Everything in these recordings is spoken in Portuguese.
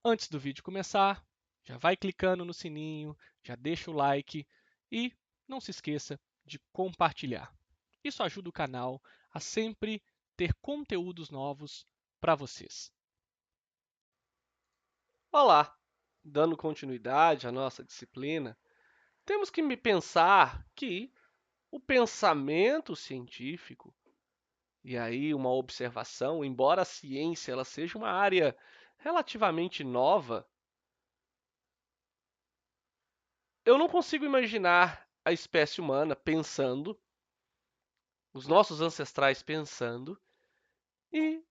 Antes do vídeo começar, já vai clicando no sininho, já deixa o like e não se esqueça de compartilhar. Isso ajuda o canal a sempre ter conteúdos novos para vocês. Olá! Dando continuidade à nossa disciplina, temos que pensar que o pensamento científico, e aí uma observação, embora a ciência ela seja uma área relativamente nova, eu não consigo imaginar a espécie humana pensando, os nossos ancestrais pensando, e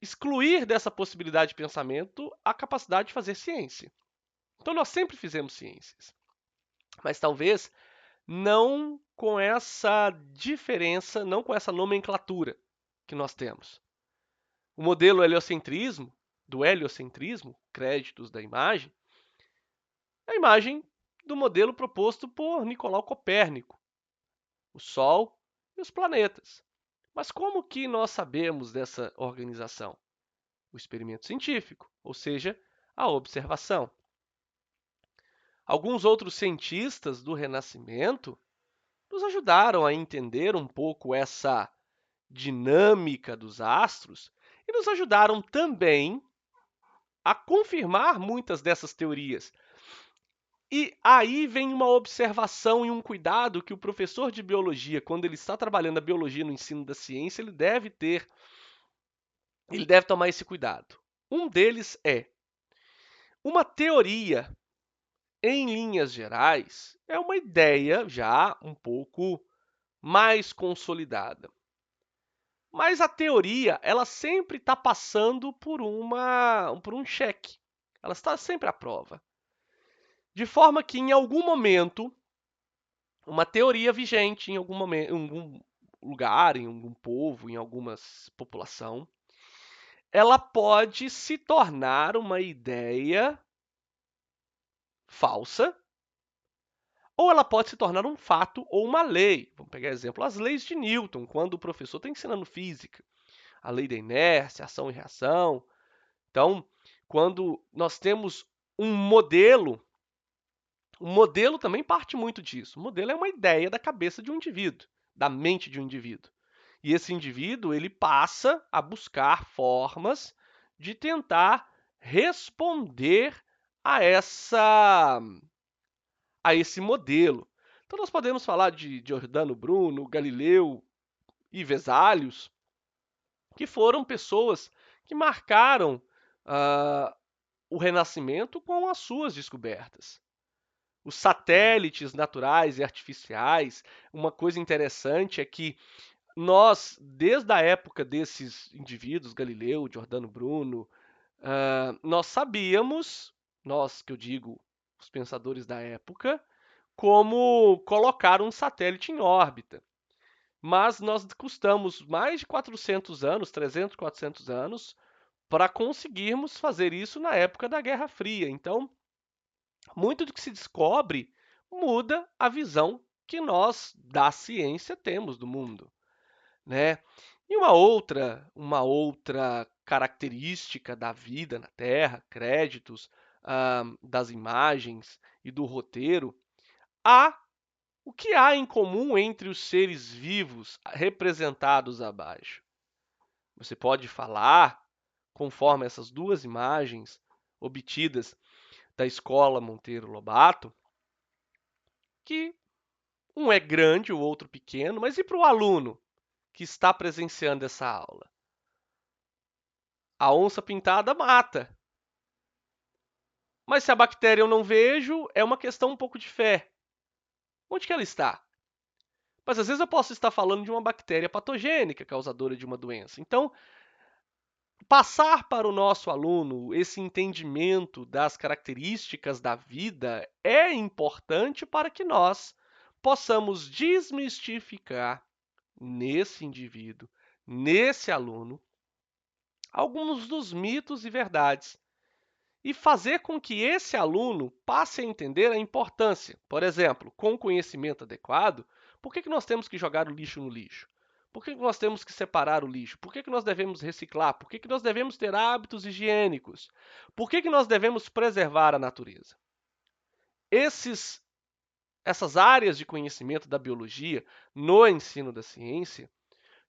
excluir dessa possibilidade de pensamento a capacidade de fazer ciência. Então nós sempre fizemos ciências, mas talvez não com essa diferença, não com essa nomenclatura que nós temos. O modelo heliocentrismo, do heliocentrismo, créditos da imagem, é a imagem do modelo proposto por Nicolau Copérnico, o Sol e os planetas. Mas como que nós sabemos dessa organização? O experimento científico, ou seja, a observação. Alguns outros cientistas do Renascimento nos ajudaram a entender um pouco essa dinâmica dos astros e nos ajudaram também a confirmar muitas dessas teorias. E aí vem uma observação e um cuidado que o professor de biologia, quando ele está trabalhando a biologia no ensino da ciência, ele deve tomar esse cuidado. Um deles é uma teoria, em linhas gerais, é uma ideia já um pouco mais consolidada. Mas a teoria, ela sempre está passando por um cheque. Ela está sempre à prova. De forma que, em algum momento, uma teoria vigente, em algum momento, em algum lugar, em algum povo, em alguma população, ela pode se tornar uma ideia falsa, ou ela pode se tornar um fato ou uma lei. Vamos pegar exemplo, as leis de Newton, quando o professor está ensinando física. A lei da inércia, ação e reação. Então, quando nós temos um modelo também parte muito disso. O modelo é uma ideia da cabeça de um indivíduo, da mente de um indivíduo. E esse indivíduo ele passa a buscar formas de tentar responder a esse modelo. Então nós podemos falar de Giordano Bruno, Galileu e Vesalius, que foram pessoas que marcaram uh, o Renascimento com as suas descobertas. Os satélites naturais e artificiais, uma coisa interessante é que nós, desde a época desses indivíduos, Galileu, Giordano Bruno, nós sabíamos, nós que eu digo, os pensadores da época, como colocar um satélite em órbita. Mas nós custamos mais de 400 anos, 300, 400 anos, para conseguirmos fazer isso na época da Guerra Fria. Então, muito do que se descobre muda a visão que nós da ciência temos do mundo, né? E uma outra característica da vida na Terra, créditos das imagens e do roteiro, há o que há em comum entre os seres vivos representados abaixo. Você pode falar, conforme essas duas imagens obtidas da escola Monteiro Lobato, que um é grande, o outro pequeno, mas e para o aluno que está presenciando essa aula? A onça pintada mata. Mas se a bactéria eu não vejo, é uma questão um pouco de fé. Onde que ela está? Mas às vezes eu posso estar falando de uma bactéria patogênica causadora de uma doença. Então, passar para o nosso aluno esse entendimento das características da vida é importante para que nós possamos desmistificar nesse indivíduo, nesse aluno, alguns dos mitos e verdades e fazer com que esse aluno passe a entender a importância. Por exemplo, com o conhecimento adequado, por que nós temos que jogar o lixo no lixo? Por que nós temos que separar o lixo? Por que nós devemos reciclar? Por que nós devemos ter hábitos higiênicos? Por que nós devemos preservar a natureza? Essas áreas de conhecimento da biologia no ensino da ciência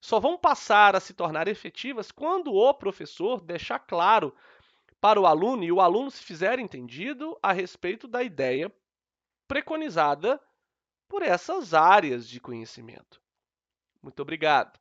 só vão passar a se tornar efetivas quando o professor deixar claro para o aluno e o aluno se fizer entendido a respeito da ideia preconizada por essas áreas de conhecimento. Muito obrigado.